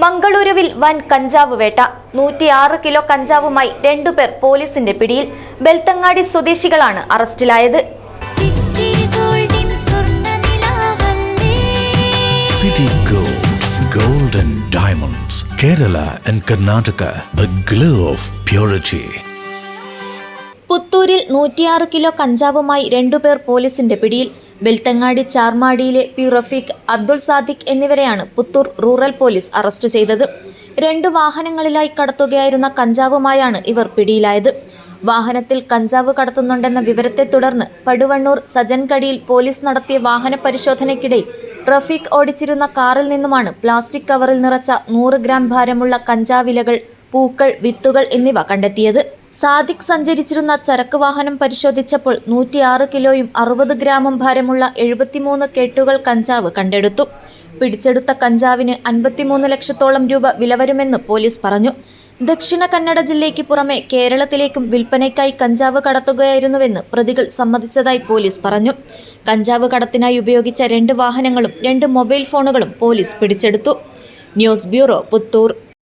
മംഗളൂരുവിൽ വൻ കഞ്ചാവ് വേട്ട. 106 കിലോ കഞ്ചാവുമായി 2 പേർ പോലീസിന്റെ പിടിയിൽ. ബെൽത്തങ്ങാടി സ്വദേശികളാണ് അറസ്റ്റിലായത്. City Gold and Diamonds, Kerala and Karnataka, the glow of purity. പുത്തൂരിൽ 106 kilo കഞ്ചാവുമായി 2 പേർ പോലീസിന്റെ പിടിയിൽ. ബെൽത്തങ്ങാടി ചാർമാടിയിലെ പി റഫീഖ്, അബ്ദുൾ സാദിഖ് എന്നിവരെയാണ് പുത്തൂർ റൂറൽ പോലീസ് അറസ്റ്റ് ചെയ്തത്. 2 വാഹനങ്ങളിലായി കടത്തുകയായിരുന്ന കഞ്ചാവുമായാണ് ഇവർ പിടിയിലായത്. വാഹനത്തിൽ കഞ്ചാവ് കടത്തുന്നുണ്ടെന്ന വിവരത്തെ തുടർന്ന് പടുവണ്ണൂർ സജൻകടിയിൽ പോലീസ് നടത്തിയ വാഹന പരിശോധനയ്ക്കിടെ റഫീഖ് ഓടിച്ചിരുന്ന കാറിൽ നിന്നുമാണ് പ്ലാസ്റ്റിക് കവറിൽ നിറച്ച 100 ഗ്രാം ഭാരമുള്ള കഞ്ചാവിലകൾ, പൂക്കൾ, വിത്തുകൾ എന്നിവ കണ്ടെത്തിയത്. സാദിഖ് സഞ്ചരിച്ചിരുന്ന ചരക്ക് വാഹനം പരിശോധിച്ചപ്പോൾ 106 കിലോയും 60 ഗ്രാമും ഭാരമുള്ള 73 കെട്ടുകൾ കഞ്ചാവ് കണ്ടെടുത്തു. പിടിച്ചെടുത്ത കഞ്ചാവിന് 53 ലക്ഷത്തോളം രൂപ വില വരുമെന്ന് പോലീസ് പറഞ്ഞു. ദക്ഷിണ കന്നഡ ജില്ലയ്ക്ക് പുറമെ കേരളത്തിലേക്കും വിൽപ്പനയ്ക്കായി കഞ്ചാവ് കടത്തുകയായിരുന്നുവെന്ന് പ്രതികൾ സമ്മതിച്ചതായി പോലീസ് പറഞ്ഞു. കഞ്ചാവ് കടത്തിനായി ഉപയോഗിച്ച 2 വാഹനങ്ങളും 2 മൊബൈൽ ഫോണുകളും പോലീസ് പിടിച്ചെടുത്തു. News bureau, Puthur.